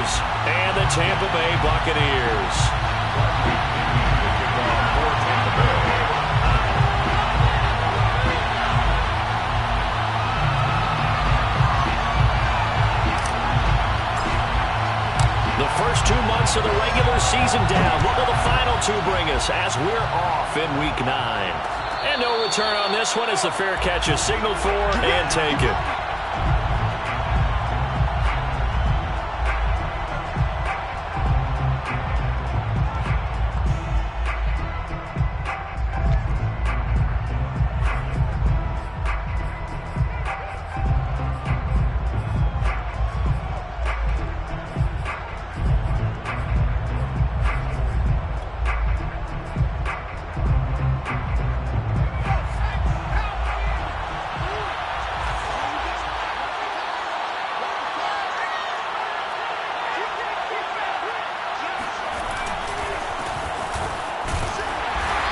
is. And the Tampa Bay Buccaneers. The first 2 months of the regular season down. What will the final 2 bring us as we're off in Week 9? And no return on this one as the fair catch is signaled for and taken.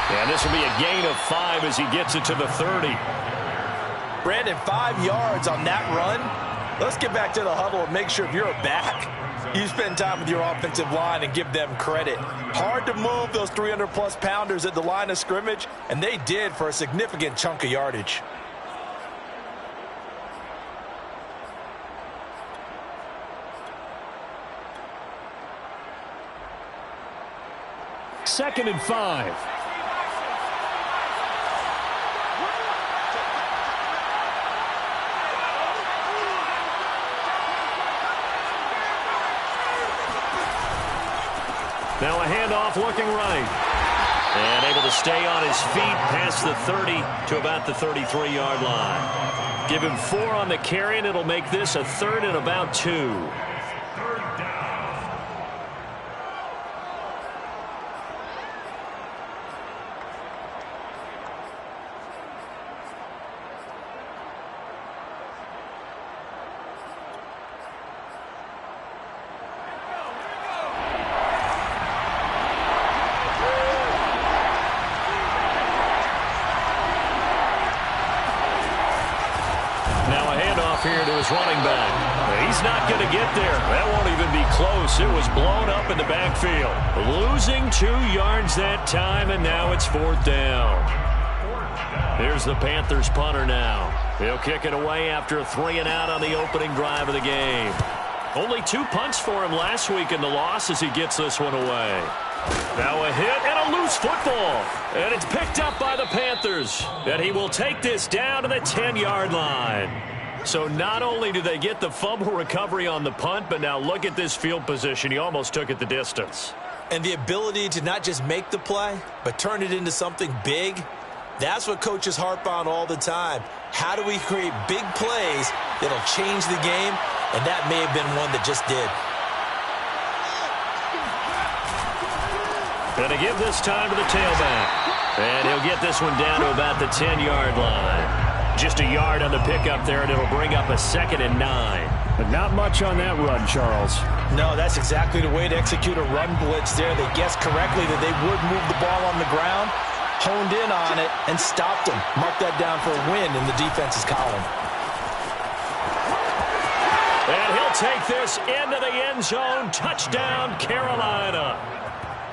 And this will be a gain of 5 as he gets it to the 30. Brandon, 5 yards on that run. Let's get back to the huddle and make sure if you're back, you spend time with your offensive line and give them credit. Hard to move those 300-plus pounders at the line of scrimmage, and they did for a significant chunk of yardage. Second and 5. Now a handoff looking right. And able to stay on his feet past the 30 to about the 33-yard line. Give him 4 on the carry, and it'll make this a 3rd and about 2. Here to his running back. He's not going to get there. That won't even be close. It was blown up in the backfield. Losing 2 yards that time, and now it's 4th down. Here's the Panthers punter now. He'll kick it away after a 3 and out on the opening drive of the game. Only 2 punts for him last week in the loss as he gets this one away. Now a hit and a loose football. And it's picked up by the Panthers. And he will take this down to the 10-yard line. So not only do they get the fumble recovery on the punt, but now look at this field position. He almost took it the distance. And the ability to not just make the play, but turn it into something big, that's what coaches harp on all the time. How do we create big plays that'll change the game? And that may have been one that just did. And to give this time to the tailback. And he'll get this one down to about the 10-yard line. Just a yard on the pickup there, and it'll bring up a 2nd and 9. But not much on that run, Charles. No, that's exactly the way to execute a run blitz there. They guessed correctly that they would move the ball on the ground, honed in on it, and stopped them. Mark that down for a win in the defense's column. And he'll take this into the end zone. Touchdown, Carolina.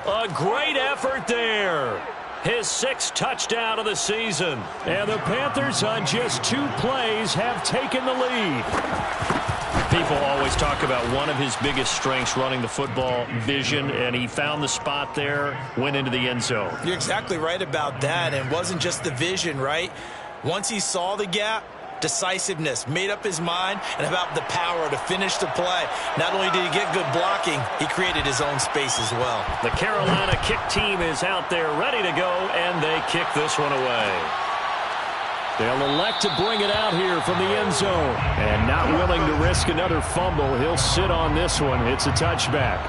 A great effort there. His 6th touchdown of the season. And the Panthers on just 2 plays have taken the lead. People always talk about one of his biggest strengths running the football, vision, and he found the spot there, went into the end zone. You're exactly right about that, and it wasn't just the vision, right? Once he saw the gap, decisiveness, made up his mind, and about the power to finish the play. Not only did he get good blocking, he created his own space as well. The Carolina kick team is out there ready to go, and they kick this one away. They'll elect to bring it out here from the end zone. And not willing to risk another fumble, he'll sit on this one. It's a touchback.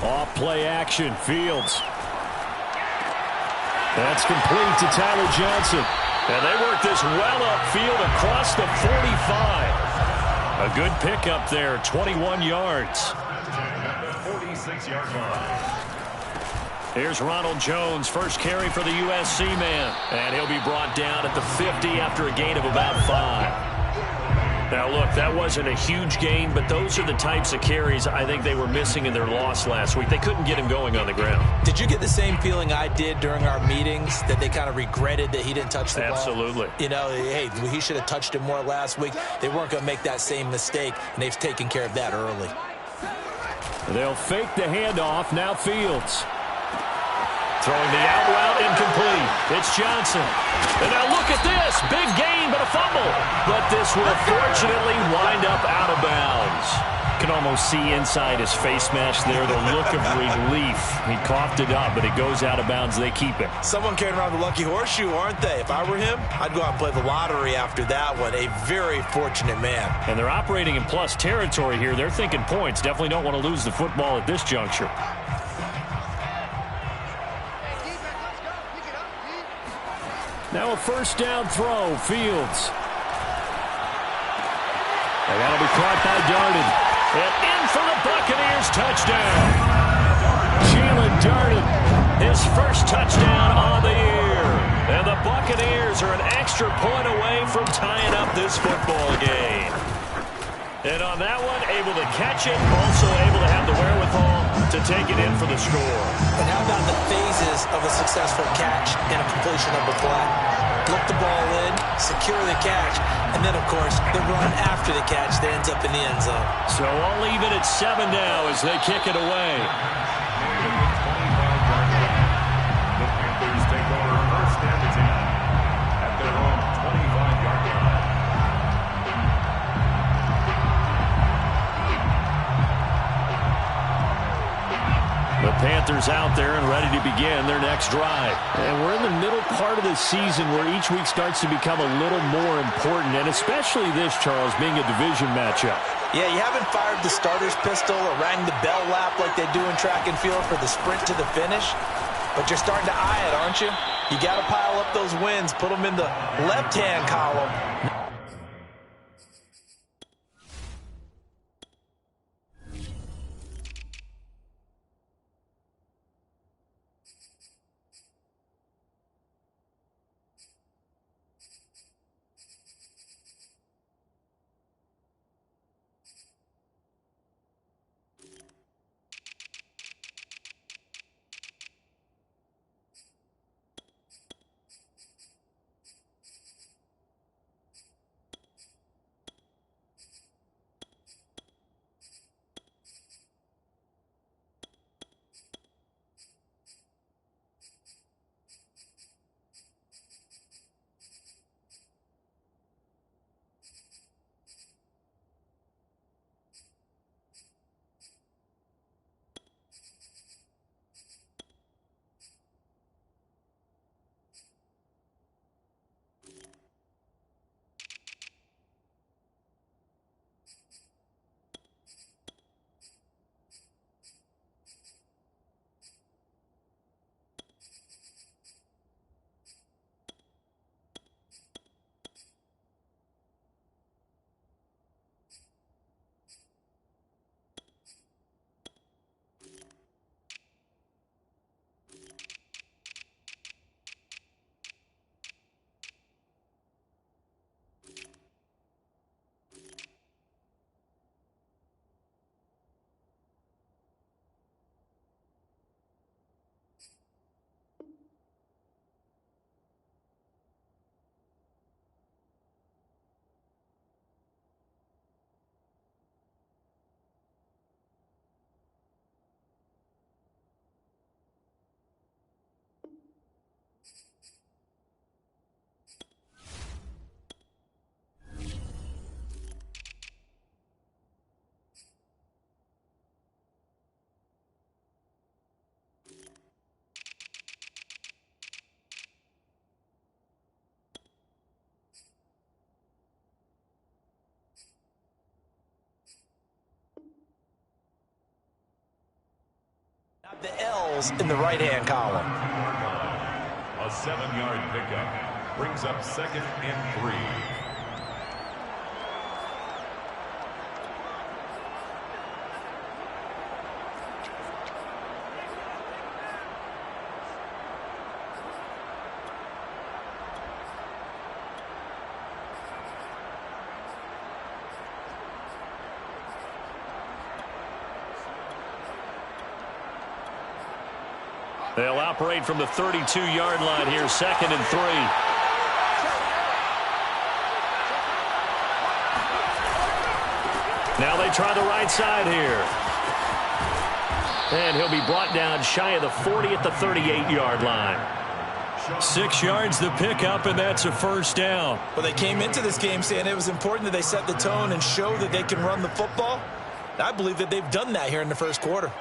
Off play action. Fields. That's complete to Tyler Johnson. And they work this well upfield across the 45. A good pickup there, 21 yards. 46-yard line. Here's Ronald Jones, first carry for the USC man. And he'll be brought down at the 50 after a gain of about 5. Now, look, that wasn't a huge gain, but those are the types of carries I think they were missing in their loss last week. They couldn't get him going on the ground. Did you get the same feeling I did during our meetings, that they kind of regretted that he didn't touch the ball? Absolutely. You know, hey, he should have touched it more last week. They weren't going to make that same mistake, and they've taken care of that early. They'll fake the handoff. Now Fields. Throwing the out route incomplete. It's Johnson. And now look at this. Big gain, but a fumble. But this will fortunately wind up out of bounds. You can almost see inside his face mask there the look of relief. He coughed it up, but it goes out of bounds. They keep it. Someone carrying around the lucky horseshoe, aren't they? If I were him, I'd go out and play the lottery after that one. A very fortunate man. And they're operating in plus territory here. They're thinking points. Definitely don't want to lose the football at this juncture. Now a first down throw. Fields. And that'll be caught by Darden. And in for the Buccaneers touchdown. Jalen Darden, his first touchdown on the year. And the Buccaneers are an extra point away from tying up this football game. And on that one, able to catch it, also able to have the wherewithal to take it in for the score. And how about the phases of a successful catch and a completion of a play? Look the ball in, secure the catch, and then, of course, the run after the catch that ends up in the end zone. So all even at 7 now as they kick it away. The Panthers take over first and 10 at their own 25-yard line. The Panthers out there and ready to begin their next drive. And we're in the middle part of the season where each week starts to become a little more important, and especially this, Charles, being a division matchup. Yeah, you haven't fired the starter's pistol or rang the bell lap like they do in track and field for the sprint to the finish, but you're starting to eye it, aren't you? You got to pile up those wins, put them in the left-hand column. miles in the right-hand column. A 7-yard pickup brings up 2nd and 3. They'll operate from the 32-yard line here, 2nd and 3. Now they try the right side here. And he'll be brought down shy of the 40 at the 38-yard line. 6 yards the pickup, and that's a first down. Well, they came into this game saying it was important that they set the tone and show that they can run the football. I believe that they've done that here in the first quarter.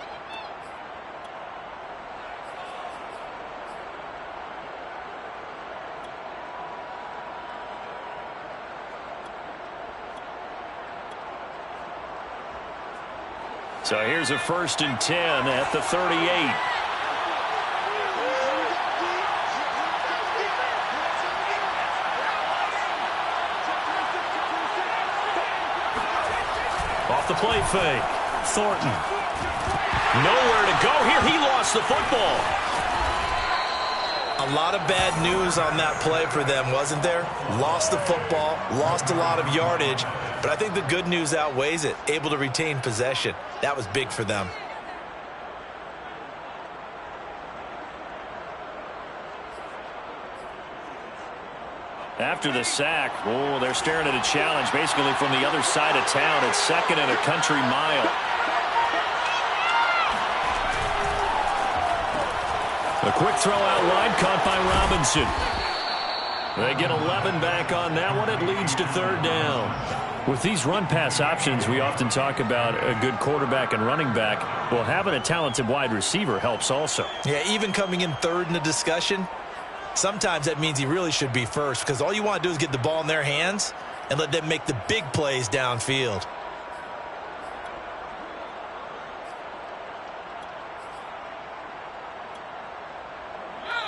So here's a 1st and 10 at the 38. Off the play fake. Thornton. Nowhere to go here. He lost the football. A lot of bad news on that play for them, wasn't there? Lost the football, lost a lot of yardage, but I think the good news outweighs it. Able to retain possession. That was big for them. After the sack, they're staring at a challenge basically from the other side of town. It's 2nd and a country mile. A quick throw out wide, caught by Robinson. They get 11 back on that one. It leads to 3rd down. With these run-pass options, we often talk about a good quarterback and running back. Well, having a talented wide receiver helps also. Yeah, even coming in 3rd in the discussion, sometimes that means he really should be first, because all you want to do is get the ball in their hands and let them make the big plays downfield.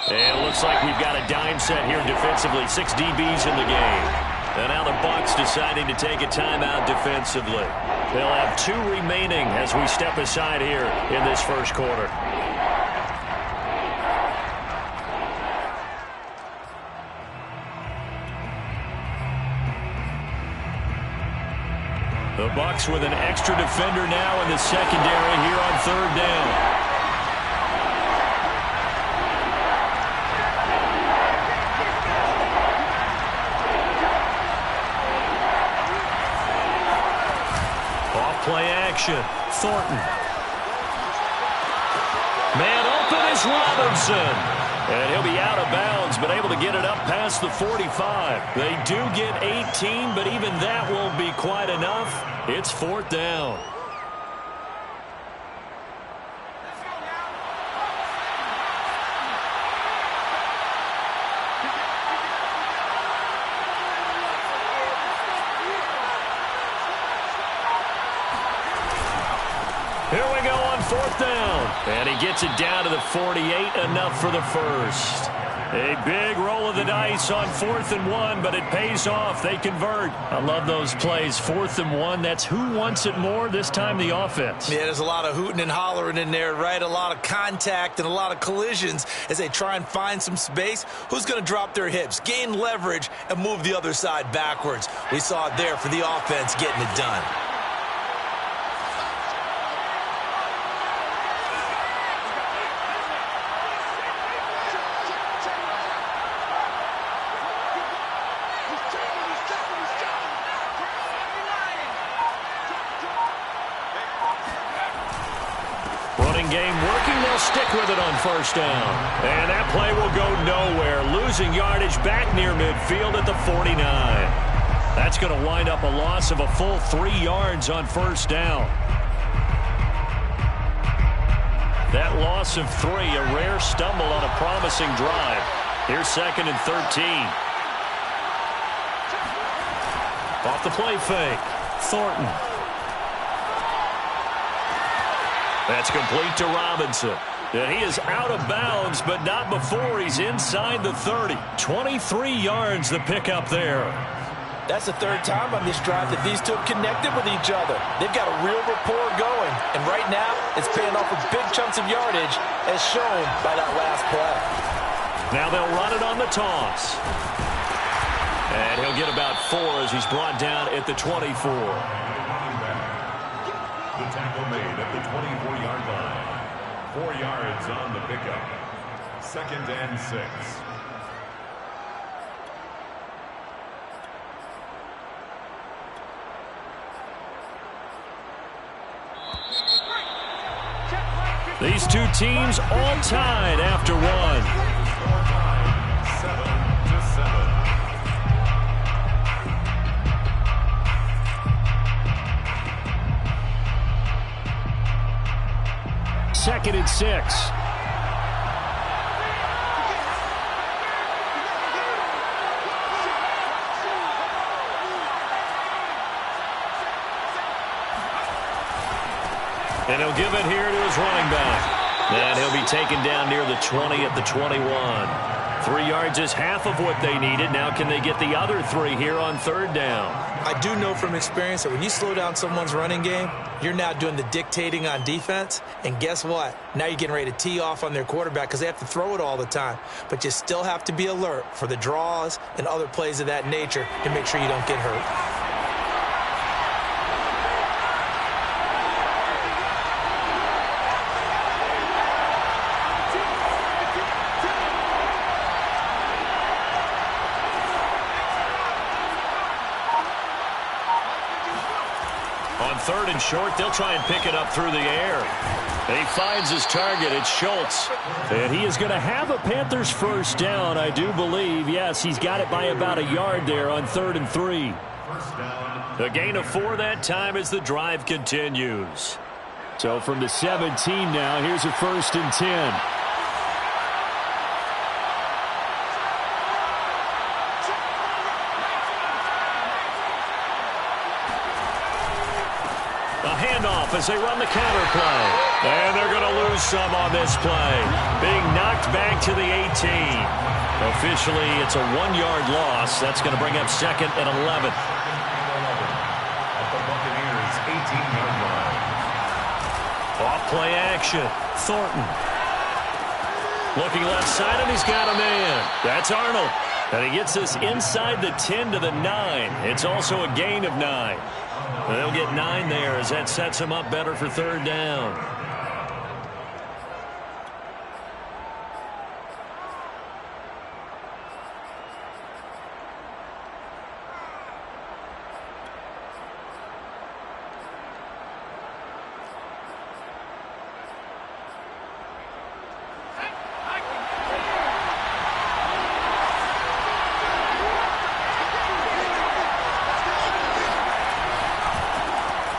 And it looks like we've got a dime set here defensively. 6 DBs in the game. And now the Bucs deciding to take a timeout defensively. They'll have 2 remaining as we step aside here in this first quarter. The Bucs with an extra defender now in the secondary here on 3rd down. Play action. Thornton. Man open is Robinson. And he'll be out of bounds, but able to get it up past the 45. They do get 18, but even that won't be quite enough. It's 4th down. Here we go on 4th down. And he gets it down to the 48, enough for the first. A big roll of the dice on 4th and 1, but it pays off. They convert. I love those plays. 4th and 1, that's who wants it more, this time the offense. Yeah, there's a lot of hooting and hollering in there, right? A lot of contact and a lot of collisions as they try and find some space. Who's going to drop their hips, gain leverage, and move the other side backwards? We saw it there for the offense getting it done. Game working, they'll stick with it on 1st down. And that play will go nowhere. Losing yardage back near midfield at the 49. That's going to wind up a loss of a full 3 yards on 1st down. That loss of 3, a rare stumble on a promising drive. Here's 2nd and 13. Off the play fake. Thornton. That's complete to Robinson. And he is out of bounds, but not before he's inside the 30. 23 yards the pickup there. That's the third time on this drive that these two have connected with each other. They've got a real rapport going. And right now, it's paying off with big chunks of yardage, as shown by that last play. Now they'll run it on the toss. And he'll get about 4 as he's brought down at the 24. The tackle made at the 24-yard line. 4 yards on the pickup. 2nd and 6. These two teams all tied after one. 7-7. 2nd and 6. And he'll give it here to his running back. And he'll be taken down near the 20 at the 21. 3 yards is half of what they needed. Now can they get the other 3 here on 3rd down? I do know from experience that when you slow down someone's running game, you're now doing the dictating on defense. And guess what? Now you're getting ready to tee off on their quarterback because they have to throw it all the time. But you still have to be alert for the draws and other plays of that nature to make sure you don't get hurt. On 3rd and short, they'll try and pick it up through the air. He finds his target. It's Schultz. And he is going to have a Panthers 1st down, I do believe. Yes, he's got it by about a yard there on 3rd and 3. A gain of 4 that time as the drive continues. So from the 17 now, here's a 1st and 10. Handoff as they run the counter play. And they're going to lose some on this play. Being knocked back to the 18. Officially, it's a 1-yard loss. That's going to bring up 2nd and 11. At the Buccaneers' 18-yard line. Off play action. Thornton. Looking left side, and he's got a man. That's Arnold. And he gets this inside the 10 to the 9. It's also a gain of 9. They'll get 9 there as that sets him up better for 3rd down.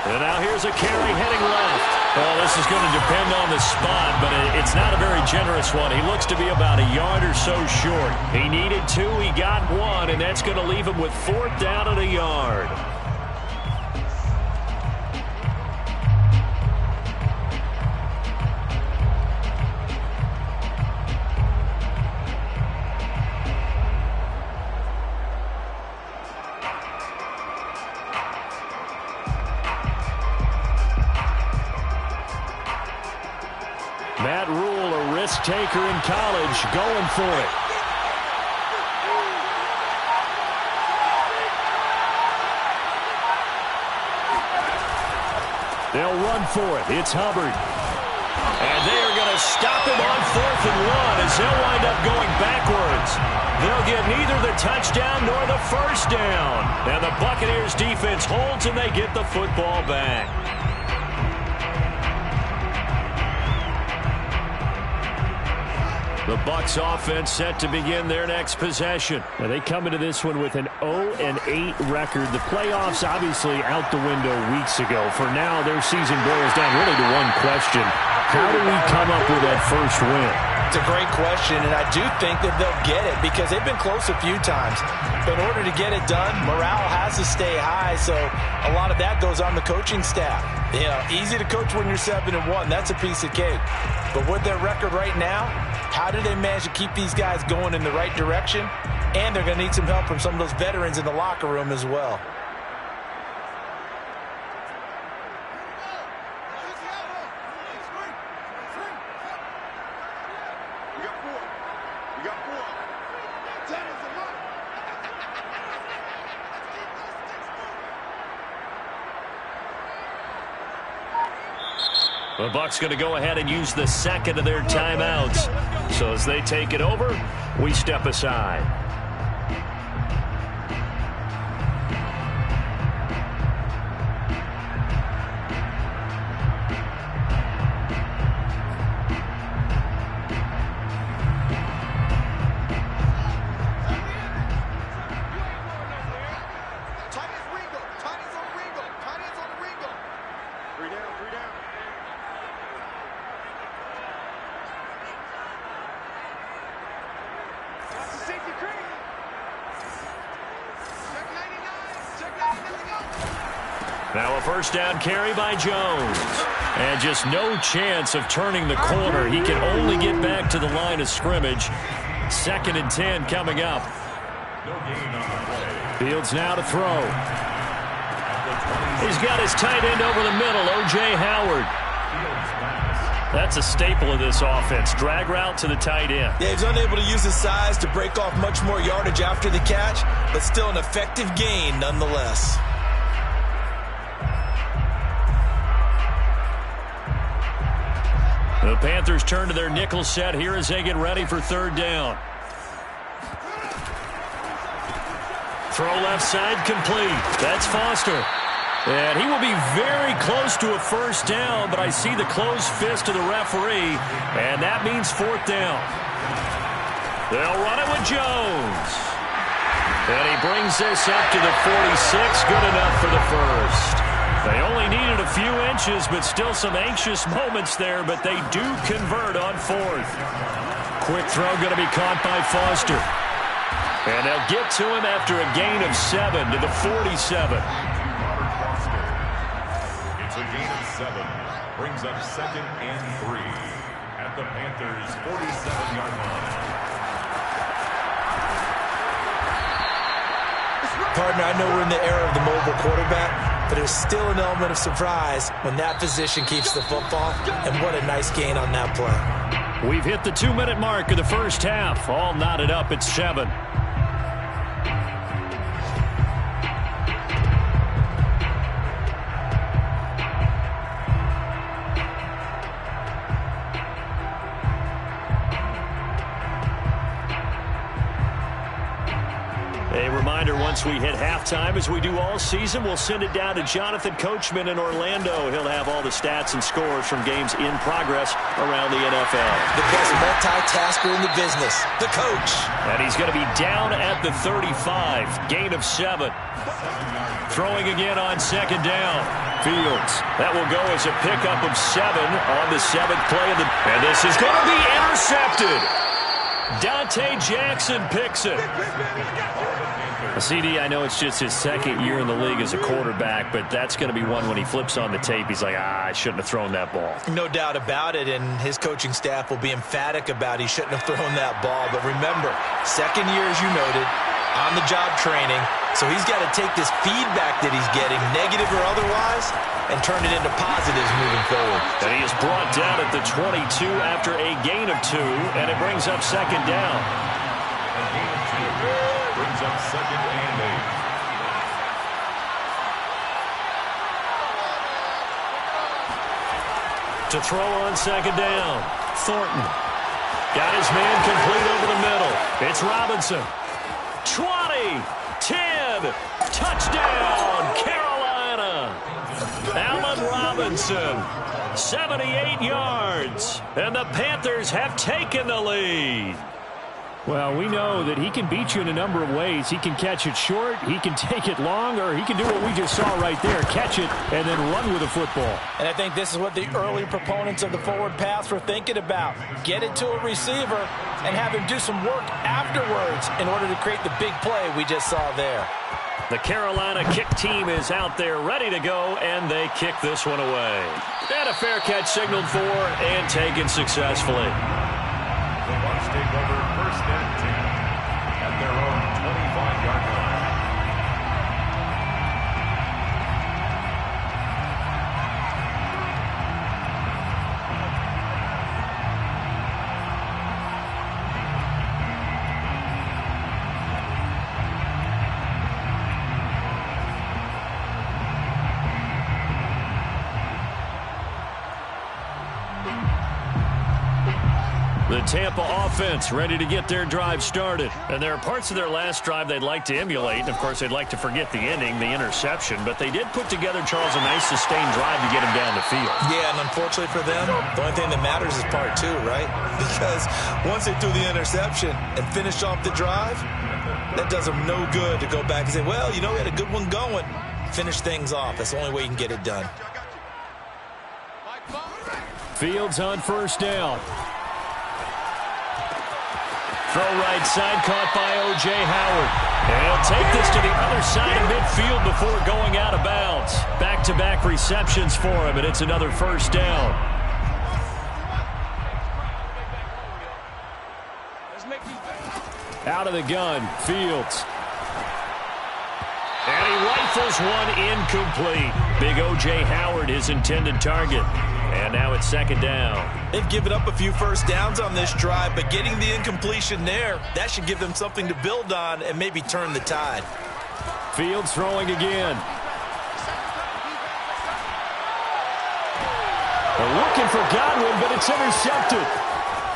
And now here's a carry heading left. Well, this is going to depend on the spot, but it's not a very generous one. He looks to be about a yard or so short. He needed 2, he got 1, and that's going to leave him with 4th down and a yard. Matt Rule, a risk taker in college, going for it. They'll run for it. It's Hubbard. And they are going to stop him on 4th and 1 as they'll wind up going backwards. They'll get neither the touchdown nor the 1st down. And the Buccaneers defense holds and they get the football back. The Bucs offense set to begin their next possession. Now they come into this one with an 0-8 record. The playoffs obviously out the window weeks ago. For now, their season boils down really to one question. How do we come up with that first win? It's a great question, and I do think that they'll get it because they've been close a few times. But in order to get it done, morale has to stay high, so a lot of that goes on the coaching staff. Easy to coach when you're 7-1. That's a piece of cake. But with their record right now, how do they manage to keep these guys going in the right direction? And they're going to need some help from some of those veterans in the locker room as well. The Bucs going to go ahead and use the second of their timeouts. So as they take it over, we step aside. Now a first down carry by Jones. And just no chance of turning the corner. He can only get back to the line of scrimmage. 2nd and 10 coming up. Fields now to throw. He's got his tight end over the middle, O.J. Howard. That's a staple of this offense. Drag route to the tight end. Yeah, he's unable to use his size to break off much more yardage after the catch, but still an effective gain nonetheless. The Panthers turn to their nickel set here as they get ready for 3rd down. Throw left side complete. That's Foster. And he will be very close to a first down, but I see the closed fist of the referee, and that means 4th down. They'll run it with Jones. And he brings this up to the 46. Good enough for the first. They only needed a few inches, but still some anxious moments there, but they do convert on 4th. Quick throw going to be caught by Foster. And they'll get to him after a gain of 7 to the 47. It's a gain of 7. Brings up 2nd and 3 at the Panthers' 47-yard line. Partner, I know we're in the era of the mobile quarterback, but there's still an element of surprise when that position keeps the football, and what a nice gain on that play. We've hit the 2-minute mark of the first half. All knotted up at 7. Once we hit halftime, as we do all season, we'll send it down to Jonathan Coachman in Orlando. He'll have all the stats and scores from games in progress around the NFL. The best multitasker in the business, the coach. And he's going to be down at the 35, gain of 7. Throwing again on 2nd down. Fields. That will go as a pickup of 7 on the 7th play of the... And this is going to be intercepted. Dante Jackson picks it. CD, I know it's just his 2nd year in the league as a quarterback, but that's going to be one when he flips on the tape, he's like, I shouldn't have thrown that ball. No doubt about it, and his coaching staff will be emphatic about he shouldn't have thrown that ball. But remember, 2nd year, as you noted, on-the-job training, so he's got to take this feedback that he's getting, negative or otherwise, and turn it into positives moving forward. And he is brought down at the 22 after a gain of 2, and it brings up 2nd down. A gain of 2 brings up 2nd and 8. To throw on 2nd down, Thornton. Got his man complete over the middle. It's Robinson. 20, 10, touchdown, Carolina. Allen Robinson 78 yards. And the Panthers have taken the lead. Well, we know that he can beat you in a number of ways. He can catch it short, he can take it long, or he can do what we just saw right there, catch it and then run with the football. And I think this is what the early proponents of the forward pass were thinking about. Get it to a receiver and have him do some work afterwards in order to create the big play we just saw there. The Carolina kick team is out there ready to go, and they kick this one away. And a fair catch signaled for and taken successfully. The Bucs take over 1st and 10 at their own 25-yard line. The Tampa offense ready to get their drive started. And there are parts of their last drive they'd like to emulate. And, of course, they'd like to forget the ending, the interception. But they did put together, Charles, a nice sustained drive to get him down the field. Yeah, and unfortunately for them, the only thing that matters is part 2, right? Because once they threw the interception and finished off the drive, that does them no good to go back and say, well, you know, we had a good one going. Finish things off. That's the only way you can get it done. Fields on 1st down. Throw right side, caught by O.J. Howard. And he'll take this to the other side of midfield before going out of bounds. Back-to-back receptions for him, and it's another 1st down. Out of the gun, Fields. And he rifles one incomplete. Big O.J. Howard, his intended target. And now it's 2nd down. They've given up a few 1st downs on this drive, but getting the incompletion there, that should give them something to build on and maybe turn the tide. Fields throwing again. They're looking for Godwin, but it's intercepted.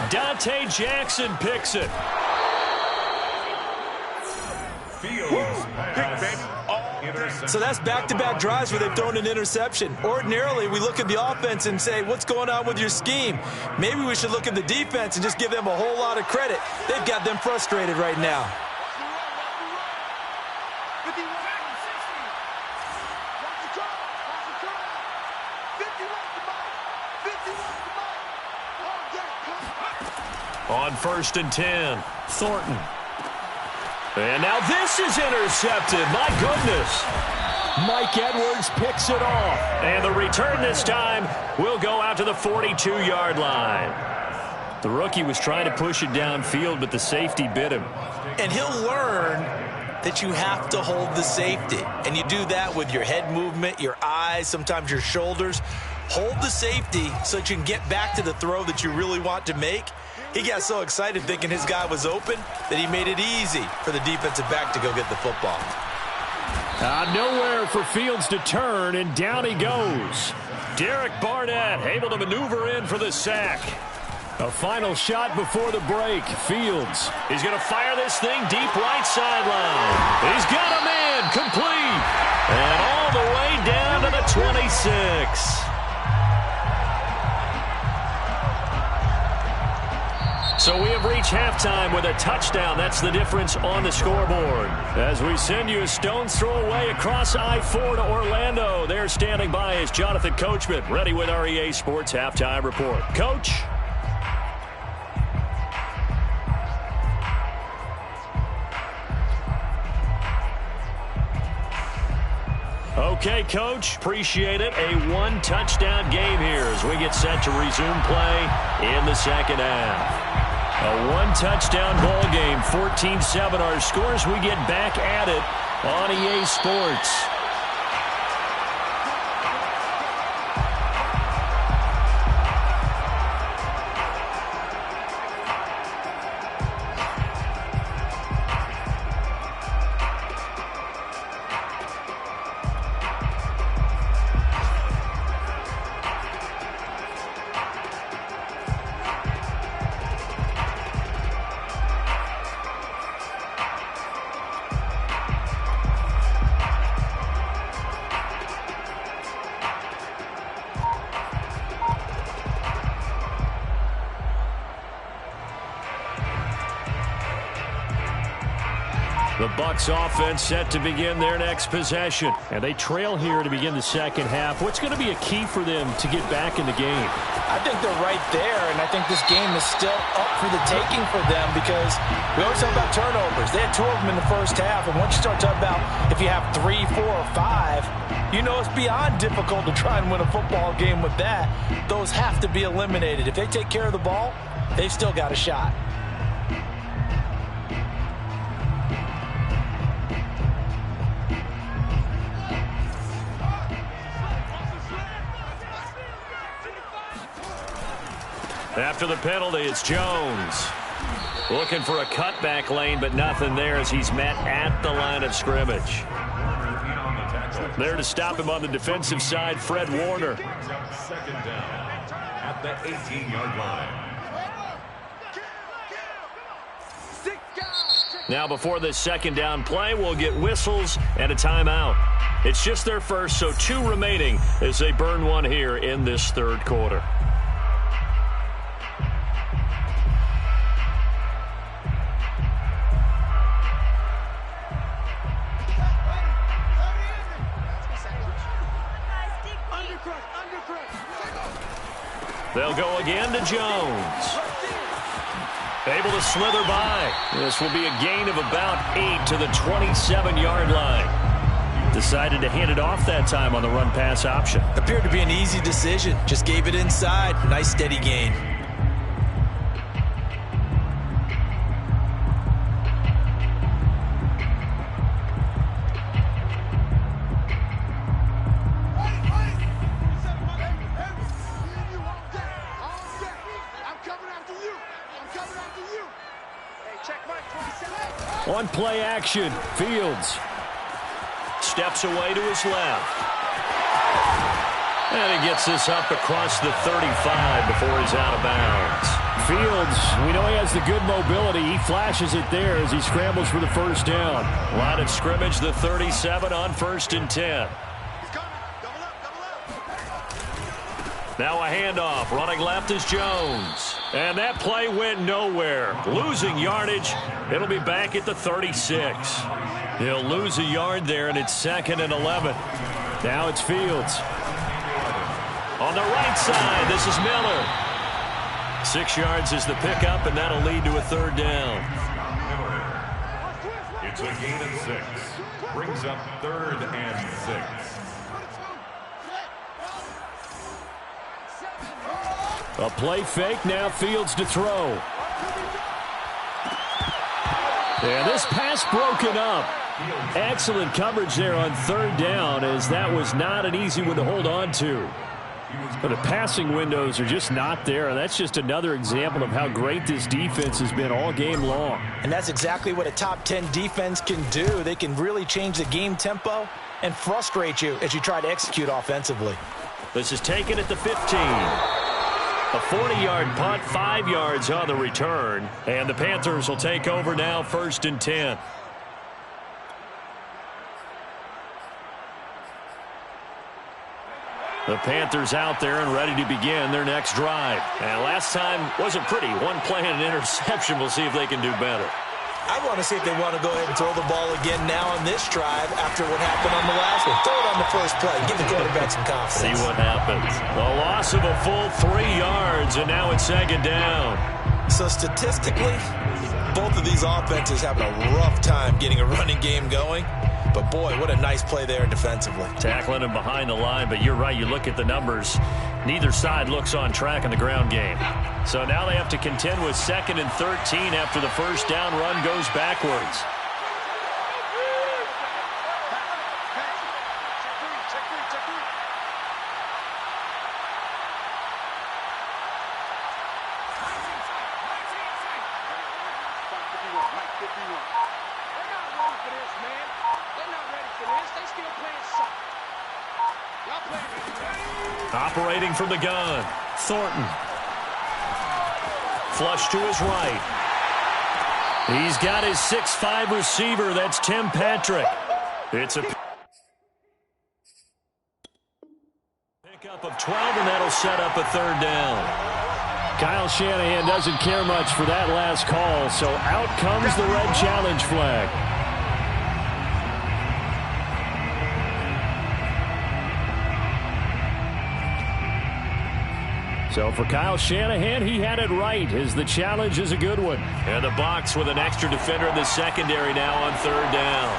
Dante Jackson picks it. Fields pass. So that's back-to-back drives where they've thrown an interception. Ordinarily, we look at the offense and say, what's going on with your scheme? Maybe we should look at the defense and just give them a whole lot of credit. They've got them frustrated right now. On 1st and 10, Thornton. And now this is intercepted. My goodness. Mike Edwards picks it off. And the return this time will go out to the 42-yard line. The rookie was trying to push it downfield, but the safety bit him. And he'll learn that you have to hold the safety. And you do that with your head movement, your eyes, sometimes your shoulders. Hold the safety so that you can get back to the throw that you really want to make. He got so excited thinking his guy was open that he made it easy for the defensive back to go get the football. Nowhere for Fields to turn, and down he goes. Derek Barnett able to maneuver in for the sack. A final shot before the break. Fields. He's going to fire this thing deep right sideline. He's got a man complete. And all the way down to the 26. So we have reached halftime with a touchdown. That's the difference on the scoreboard. As we send you a stone's throw away across I-4 to Orlando. There standing by is Jonathan Coachman, ready with our EA Sports Halftime Report. Coach? Okay, Coach. Appreciate it. A one-touchdown game here as we get set to resume play in the 2nd half. A one-touchdown ball game, 14-7 our scores. We get back at it on EA Sports. The Bucs offense set to begin their next possession. And they trail here to begin the second half. What's going to be a key for them to get back in the game? I think they're right there, and I think this game is still up for the taking for them because we always talk about turnovers. They had 2 of them in the first half, and once you start talking about if you have 3, 4, or 5, you know it's beyond difficult to try and win a football game with that. Those have to be eliminated. If they take care of the ball, they've still got a shot. After the penalty, it's Jones. Looking for a cutback lane, but nothing there as he's met at the line of scrimmage. There to stop him on the defensive side, Fred Warner. Second down at the 18-yard line. Now before this second down play, we'll get whistles and a timeout. It's just their first, so 2 remaining as they burn one here in this third quarter. They'll go again to Jones. Able to slither by. This will be a gain of about 8 to the 27-yard line. Decided to hand it off that time on the run-pass option. Appeared to be an easy decision. Just gave it inside. Nice steady gain. On play action, Fields steps away to his left. And he gets this up across the 35 before he's out of bounds. Fields, we know he has the good mobility. He flashes it there as he scrambles for the first down. Line of scrimmage, the 37 on 1st and 10. Now a handoff. Running left is Jones. And that play went nowhere. Losing yardage. It'll be back at the 36. He'll lose a yard there, and it's 2nd and 11. Now it's Fields. On the right side, this is Miller. 6 yards is the pickup, and that'll lead to a 3rd down. It's a gain of 6. Brings up 3rd and 6. A play fake, now Fields to throw. And this pass broken up. Excellent coverage there on 3rd down, as that was not an easy one to hold on to. But the passing windows are just not there, and that's just another example of how great this defense has been all game long. And that's exactly what a top 10 defense can do. They can really change the game tempo and frustrate you as you try to execute offensively. This is taken at the 15. A 40-yard punt, 5 yards on the return. And the Panthers will take over now, 1st and 10. The Panthers out there and ready to begin their next drive. And last time wasn't pretty. 1 play and an interception. We'll see if they can do better. I want to see if they want to go ahead and throw the ball again now on this drive after what happened on the last one. Throw it on the first play. Give the quarterback some confidence. See what happens. The loss of a full 3 yards, and now it's 2nd down. So statistically, both of these offenses having a rough time getting a running game going. But, boy, what a nice play there defensively. Tackling him behind the line, but you're right. You look at the numbers. Neither side looks on track in the ground game. So now they have to contend with 2nd and 13 after the first down run goes backwards. Operating from the gun, Thornton. Flush to his right. He's got his 6'5" receiver. That's Tim Patrick. It's a pickup of 12, and that'll set up a 3rd down. Kyle Shanahan doesn't care much for that last call, so out comes the red challenge flag. So for Kyle Shanahan, he had it right, as the challenge is a good one. And the Bucs with an extra defender in the secondary now on third down.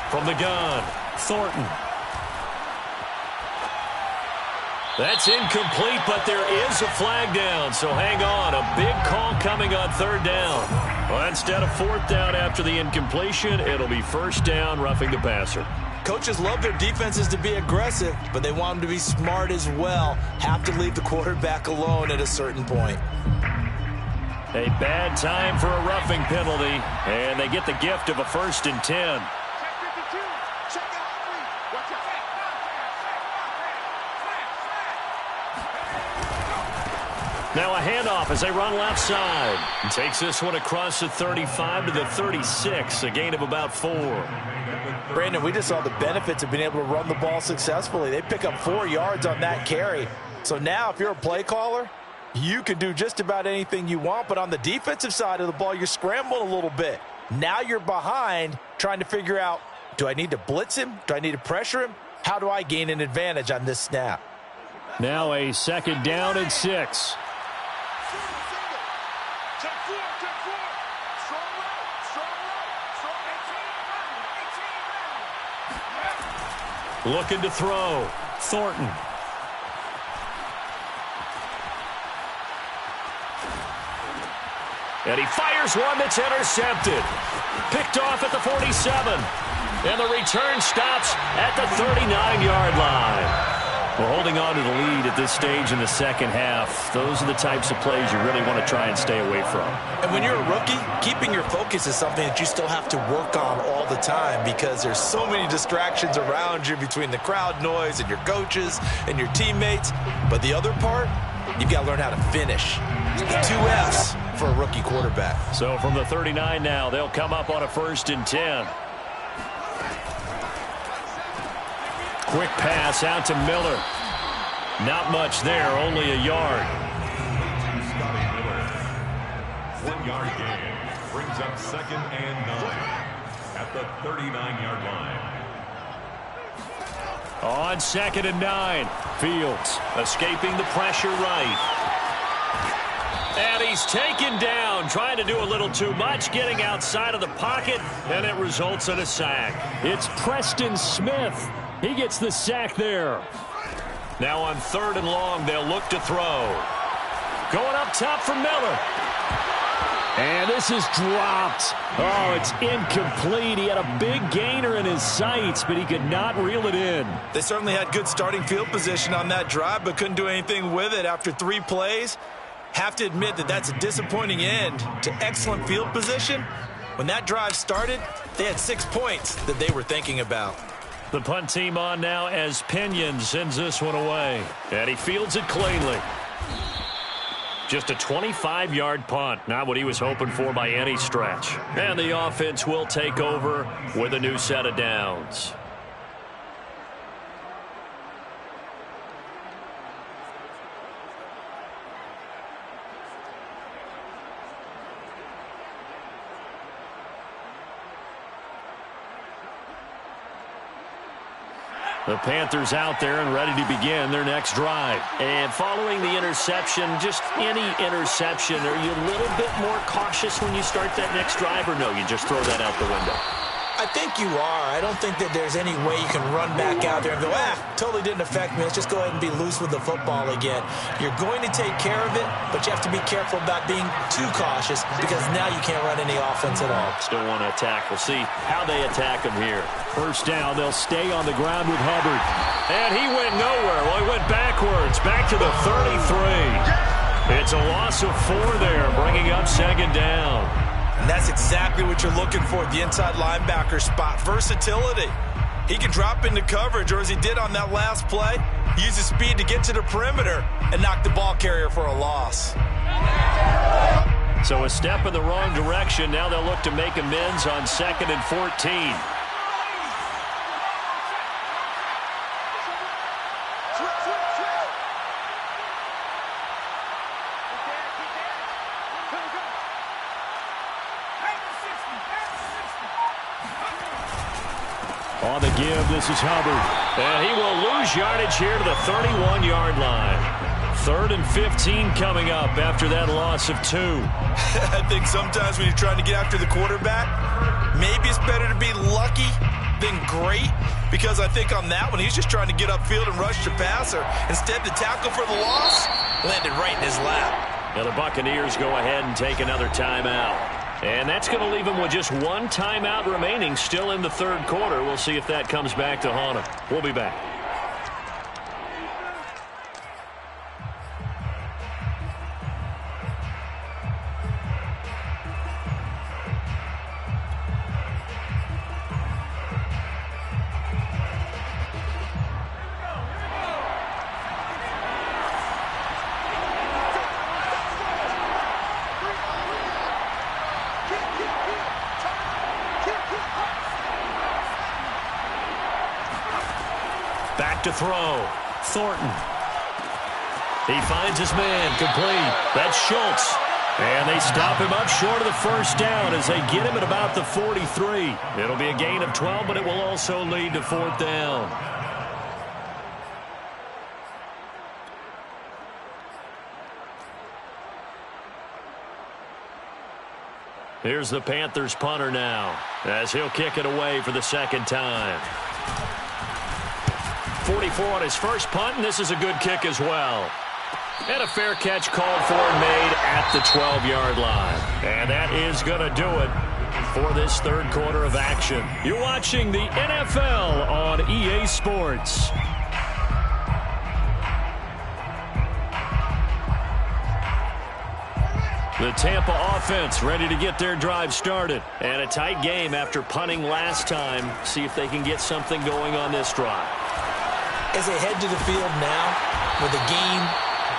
From the gun, Thornton. That's incomplete, but there is a flag down, so hang on. A big call coming on third down. Well, instead of fourth down after the incompletion, it'll be first down, roughing the passer. Coaches love their defenses to be aggressive, but they want them to be smart as well. Have to leave the quarterback alone at a certain point. A bad time for a roughing penalty, and they get the gift of a 1st and 10. Now a handoff as they run left side. Takes this one across the 35 to the 36, a gain of about 4. Brandon, we just saw the benefits of being able to run the ball successfully. They pick up 4 yards on that carry. So now if you're a play caller, you can do just about anything you want, but on the defensive side of the ball, you're scrambling a little bit. Now you're behind trying to figure out, do I need to blitz him? Do I need to pressure him? How do I gain an advantage on this snap? Now a 2nd down and 6. Looking to throw. Thornton. And he fires one that's intercepted. Picked off at the 47. And the return stops at the 39-yard line. Well, holding on to the lead at this stage in the second half, those are the types of plays you really want to try and stay away from. And when you're a rookie, keeping your focus is something that you still have to work on all the time because there's so many distractions around you between the crowd noise and your coaches and your teammates. But the other part, you've got to learn how to finish. The 2 F's for a rookie quarterback. So from the 39 now, they'll come up on a 1st and 10. Quick pass out to Miller. Not much there, only a yard. 1-yard gain brings up 2nd and 9 at the 39-yard line. On 2nd and 9, Fields escaping the pressure right. And he's taken down, trying to do a little too much, getting outside of the pocket, and it results in a sack. It's Preston Smith. He gets the sack there. Now on 3rd and long, they'll look to throw. Going up top for Miller. And this is dropped. Oh, it's incomplete. He had a big gainer in his sights, but he could not reel it in. They certainly had good starting field position on that drive, but couldn't do anything with it after 3 plays. Have to admit that that's a disappointing end to excellent field position. When that drive started, they had 6 points that they were thinking about. The punt team on now as Pinion sends this one away. And he fields it cleanly. Just a 25-yard punt. Not what he was hoping for by any stretch. And the offense will take over with a new set of downs. The Panthers out there and ready to begin their next drive. And following the interception, just any interception, are you a little bit more cautious when you start that next drive, or no, you just throw that out the window? I think you are. I don't think that there's any way you can run back out there and go, totally didn't affect me. Let's just go ahead and be loose with the football again. You're going to take care of it, but you have to be careful about being too cautious because now you can't run any offense at all. Still want to attack. We'll see how they attack him here. First down, they'll stay on the ground with Hubbard. And he went nowhere. Well, he went backwards, back to the 33. It's a loss of 4 there, bringing up 2nd down. And that's exactly what you're looking for at the inside linebacker spot. Versatility. He can drop into coverage, or as he did on that last play, use his speed to get to the perimeter and knock the ball carrier for a loss. So a step in the wrong direction. Now they'll look to make amends on 2nd and 14. On the give, this is Hubbard. And he will lose yardage here to the 31-yard line. 3rd and 15 coming up after that loss of 2. I think sometimes when you're trying to get after the quarterback, maybe it's better to be lucky than great, because I think on that one, he's just trying to get upfield and rush the passer. Instead, the tackle for the loss landed right in his lap. Now the Buccaneers go ahead and take another timeout. And that's going to leave him with just one timeout remaining still in the 3rd quarter. We'll see if that comes back to haunt him. We'll be back. Back to throw. Thornton. He finds his man complete. That's Schultz. And they stop him up short of the first down as they get him at about the 43. It'll be a gain of 12, but it will also lead to 4th down. Here's the Panthers punter now as he'll kick it away for the 2nd time. 44 on his first punt, and this is a good kick as well. And a fair catch called for and made at the 12-yard line. And that is going to do it for this 3rd quarter of action. You're watching the NFL on EA Sports. The Tampa offense ready to get their drive started. And a tight game after punting last time. See if they can get something going on this drive. As they head to the field now, with the game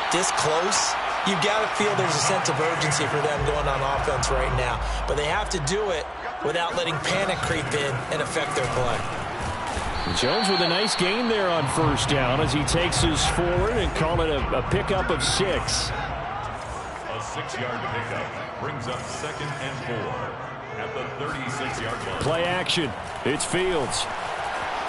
this close, you've got to feel there's a sense of urgency for them going on offense right now. But they have to do it without letting panic creep in and affect their play. Jones with a nice gain there on 1st down as he takes us forward and call it a pickup of 6. A 6-yard pickup brings up 2nd and 4 at the 36-yard line. Play action. It's Fields.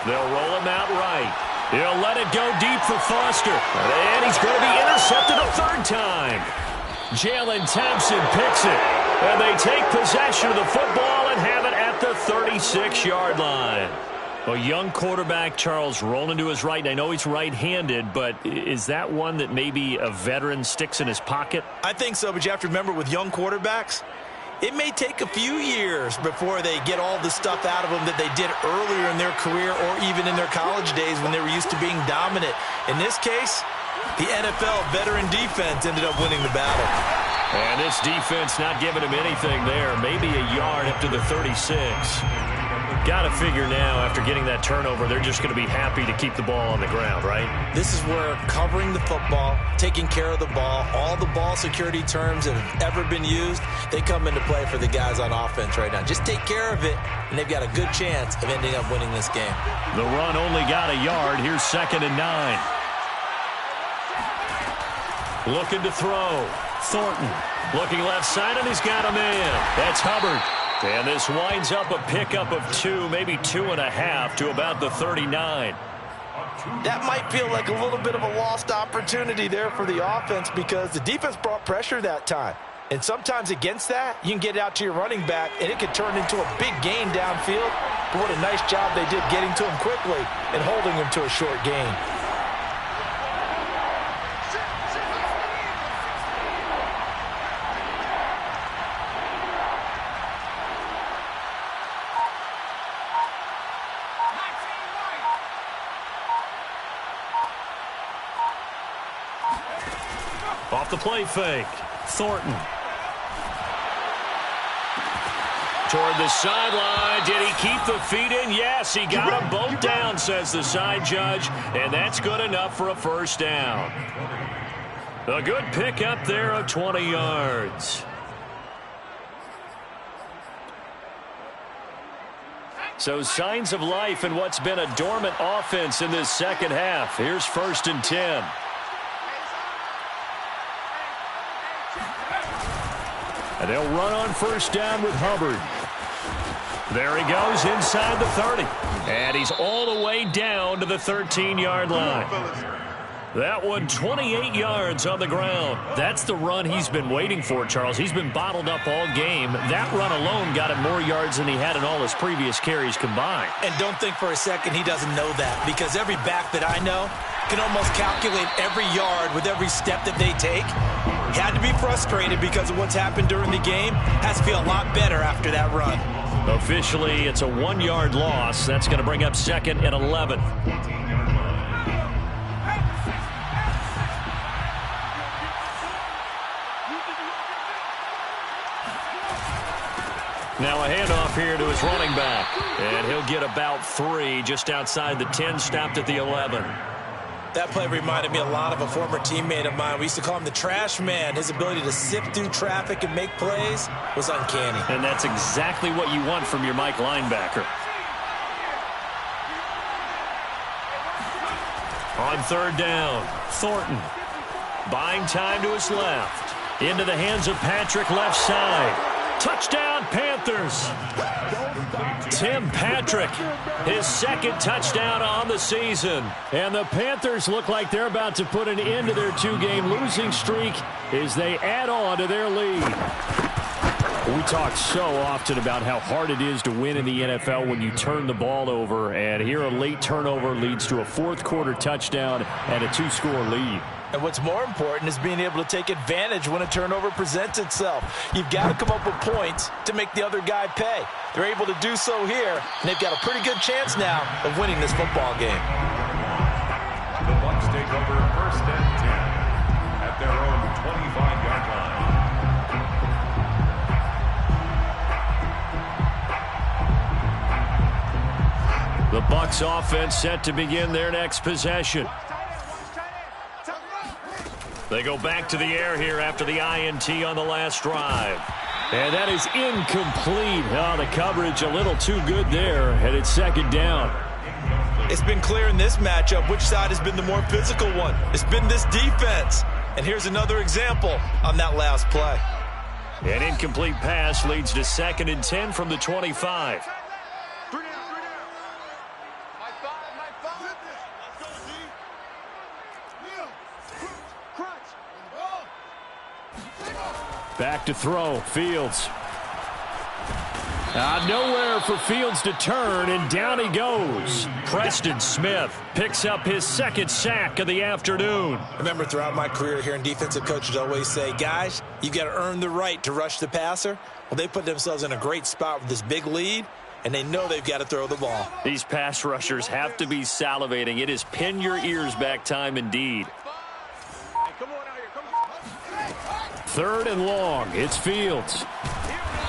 They'll roll him out right. He'll let it go deep for Foster. And he's going to be intercepted a 3rd time. Jalen Thompson picks it. And they take possession of the football and have it at the 36-yard line. A young quarterback, Charles, rolling to his right. I know he's right-handed, but is that one that maybe a veteran sticks in his pocket? I think so, but you have to remember with young quarterbacks, it may take a few years before they get all the stuff out of them that they did earlier in their career or even in their college days when they were used to being dominant. In this case, the NFL veteran defense ended up winning the battle. And this defense not giving him anything there. Maybe a yard up to the 36. Got to figure now, after getting that turnover, they're just going to be happy to keep the ball on the ground, right? This is where covering the football, taking care of the ball, all the ball security terms that have ever been used, they come into play for the guys on offense right now. Just take care of it, and they've got a good chance of ending up winning this game. The run only got a yard. Here's 2nd and 9. Looking to throw. Thornton looking left side, and he's got a man. That's Hubbard. And this winds up a pickup of 2, maybe 2.5 to about the 39. That might feel like a little bit of a lost opportunity there for the offense because the defense brought pressure that time. And sometimes against that, you can get out to your running back, and it could turn into a big gain downfield. But what a nice job they did getting to him quickly and holding him to a short gain. Off the play fake. Thornton. Toward the sideline. Did he keep the feet in? Yes, he got them both down, says the side judge. And that's good enough for a 1st down. A good pickup there of 20 yards. So signs of life in what's been a dormant offense in this 2nd half. Here's 1st and 10. And they'll run on 1st down with Hubbard. There he goes inside the 30. And he's all the way down to the 13-yard line. That one 28 yards on the ground. That's the run he's been waiting for, Charles. He's been bottled up all game. That run alone got him more yards than he had in all his previous carries combined. And don't think for a second he doesn't know that, because every back that I know can almost calculate every yard with every step that they take. He had to be frustrated because of what's happened during the game. Has to feel a lot better after that run. Officially, it's a 1-yard loss. That's going to bring up 2nd and 11. Now a handoff here to his running back. And he'll get about 3 just outside the 10, stopped at the 11. That play reminded me a lot of a former teammate of mine. We used to call him the trash man. His ability to sift through traffic and make plays was uncanny. And that's exactly what you want from your Mike linebacker. On 3rd down, Thornton buying time to his left. Into the hands of Patrick, left side. Touchdown, Panthers. Tim Patrick, his 2nd touchdown on the season. And the Panthers look like they're about to put an end to their 2-game losing streak as they add on to their lead. We talk so often about how hard it is to win in the NFL when you turn the ball over. And here a late turnover leads to a 4th-quarter touchdown and a 2-score lead. And what's more important is being able to take advantage when a turnover presents itself. You've got to come up with points to make the other guy pay. They're able to do so here, and they've got a pretty good chance now of winning this football game. The Bucs take over 1st and 10 at their own 25-yard line. The Bucs offense set to begin their next possession. They go back to the air here after the INT on the last drive. And that is incomplete. Oh, the coverage a little too good there, and it's 2nd down. It's been clear in this matchup which side has been the more physical one. It's been this defense. And here's another example on that last play. An incomplete pass leads to 2nd and 10 from the 25. Back to throw, Fields. Nowhere for Fields to turn, and down he goes. Preston Smith picks up his 2nd sack of the afternoon. Remember, throughout my career here in defensive coaches always say, guys, you got to earn the right to rush the passer. Well, they put themselves in a great spot with this big lead, and they know they've got to throw the ball. These pass rushers have to be salivating. It is pin your ears back time indeed. 3rd and long. It's Fields.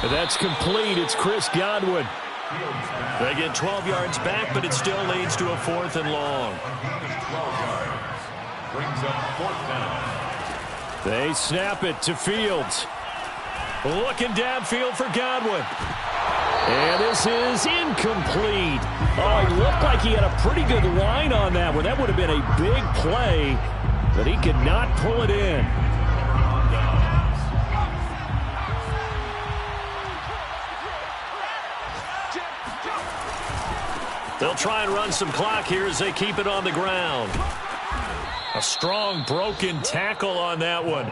That's complete. It's Chris Godwin. They get 12 yards back, but it still leads to a 4th and long. Brings up 4th down. They snap it to Fields. Looking downfield for Godwin. And this is incomplete. Oh, it looked like he had a pretty good line on that one. That would have been a big play, but he could not pull it in. They'll try and run some clock here as they keep it on the ground. A strong broken tackle on that one.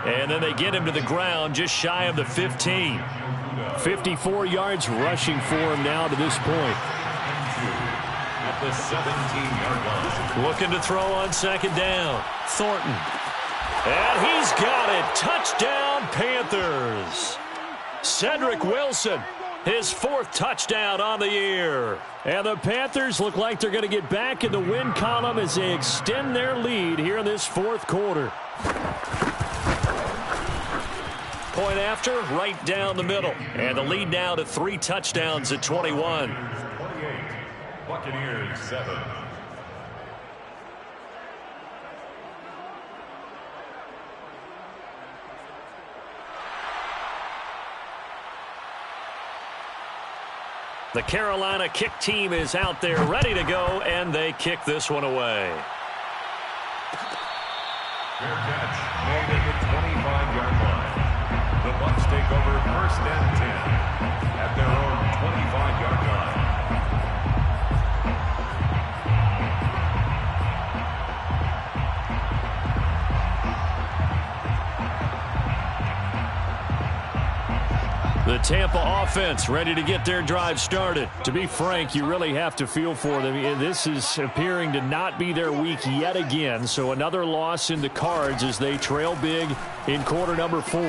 And then they get him to the ground just shy of the 15. 54 yards rushing for him now to this point. At the 17-yard line. Looking to throw on 2nd down. Thornton. And he's got it. Touchdown, Panthers. Cedric Wilson. His 4th touchdown on the year. And the Panthers look like they're going to get back in the win column as they extend their lead here in this 4th quarter. Point after, right down the middle. And the lead now to 3 touchdowns at 21. 28. Buccaneers 7. The Carolina kick team is out there ready to go, and they kick this one away. Fair catch made at the 25-yard line. The Bucs take over 1st and 10 at their own 25-yard Tampa offense ready to get their drive started. To be frank, you really have to feel for them. This is appearing to not be their week yet again. So another loss in the cards as they trail big in quarter number 4.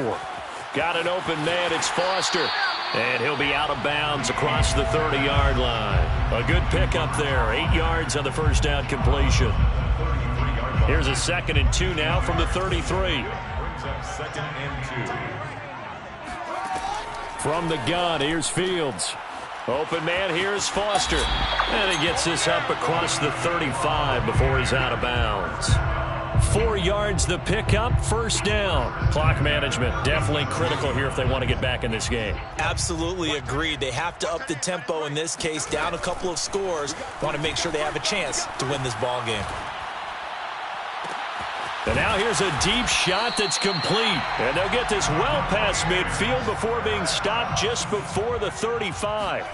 Got an open man. It's Foster. And he'll be out of bounds across the 30-yard line. A good pickup there. 8 yards on the first down completion. Here's a 2nd and 2 now from the 33. Brings up 2nd and 2. From the gun, here's Fields. Open man, here's Foster. And he gets this up across the 35 before he's out of bounds. 4 yards the pickup, first down. Clock management definitely critical here if they want to get back in this game. Absolutely agreed. They have to up the tempo in this case, down a couple of scores. Want to make sure they have a chance to win this ball game. And now here's a deep shot that's complete. And they'll get this well past midfield before being stopped just before the 35.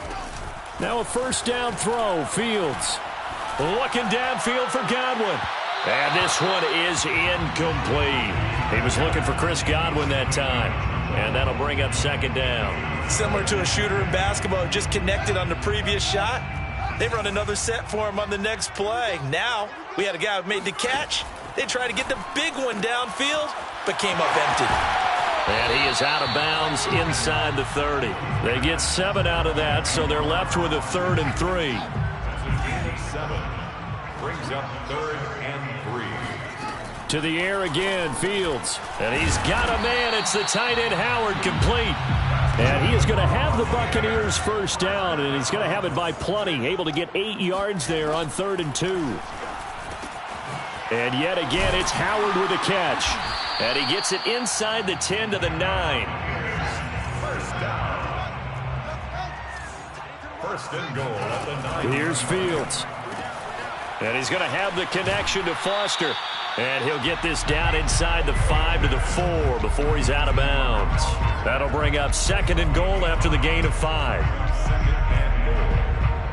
Now a first down throw, Fields. Looking downfield for Godwin. And this one is incomplete. He was looking for Chris Godwin that time. And that'll bring up 2nd down. Similar to a shooter in basketball, just connected on the previous shot. They run another set for him on the next play. Now we had a guy who made the catch. They tried to get the big one downfield, but came up empty. And he is out of bounds inside the 30. They get 7 out of that, so they're left with a 3rd and 3. That's a gain of 7. Brings up 3rd and 3. To the air again, Fields. And he's got a man. It's the tight end, Howard, complete. And he is going to have the Buccaneers first down, and he's going to have it by plenty. Able to get 8 yards there on 3rd and 2. And yet again, it's Howard with a catch. And he gets it inside the 10 to the 9. First down. First and goal at the 9. Here's Fields. And he's going to have the connection to Foster. And he'll get this down inside the 5 to the 4 before he's out of bounds. That'll bring up 2nd and goal after the gain of 5. 2nd and goal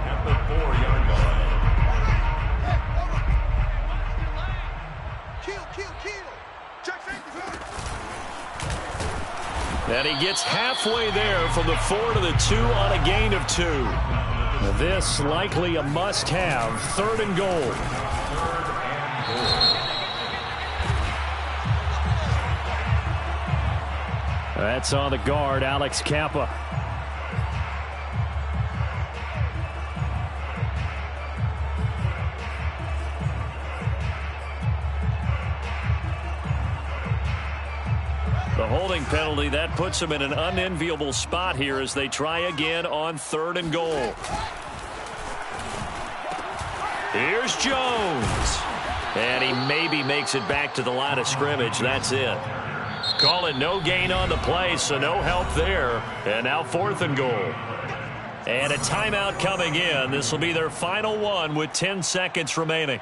at the 4-yard line. And he gets halfway there from the 4 to the 2 on a gain of 2. This likely a must-have. 3rd and goal. That's on the guard, Alex Kappa. The holding penalty, that puts them in an unenviable spot here as they try again on 3rd and goal. Here's Jones. And he maybe makes it back to the line of scrimmage. That's it. Call it no gain on the play, so no help there. And now 4th and goal. And a timeout coming in. This will be their final one with 10 seconds remaining.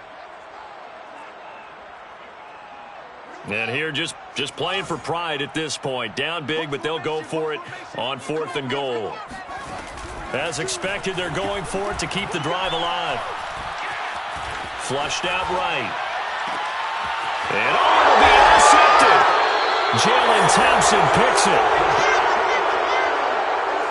And here just playing for pride at this point. Down big, but they'll go for it on 4th and goal. As expected, they're going for it to keep the drive alive. Flushed out right. And it'll be intercepted. Jalen Thompson picks it.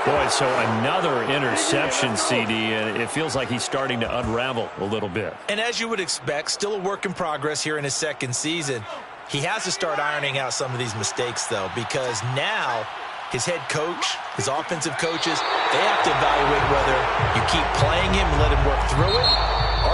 Boy, so another interception, CD, and it feels like he's starting to unravel a little bit. And as you would expect, still a work in progress here in his 2nd season. He has to start ironing out some of these mistakes, though, because now his head coach, his offensive coaches, they have to evaluate whether you keep playing him and let him work through it,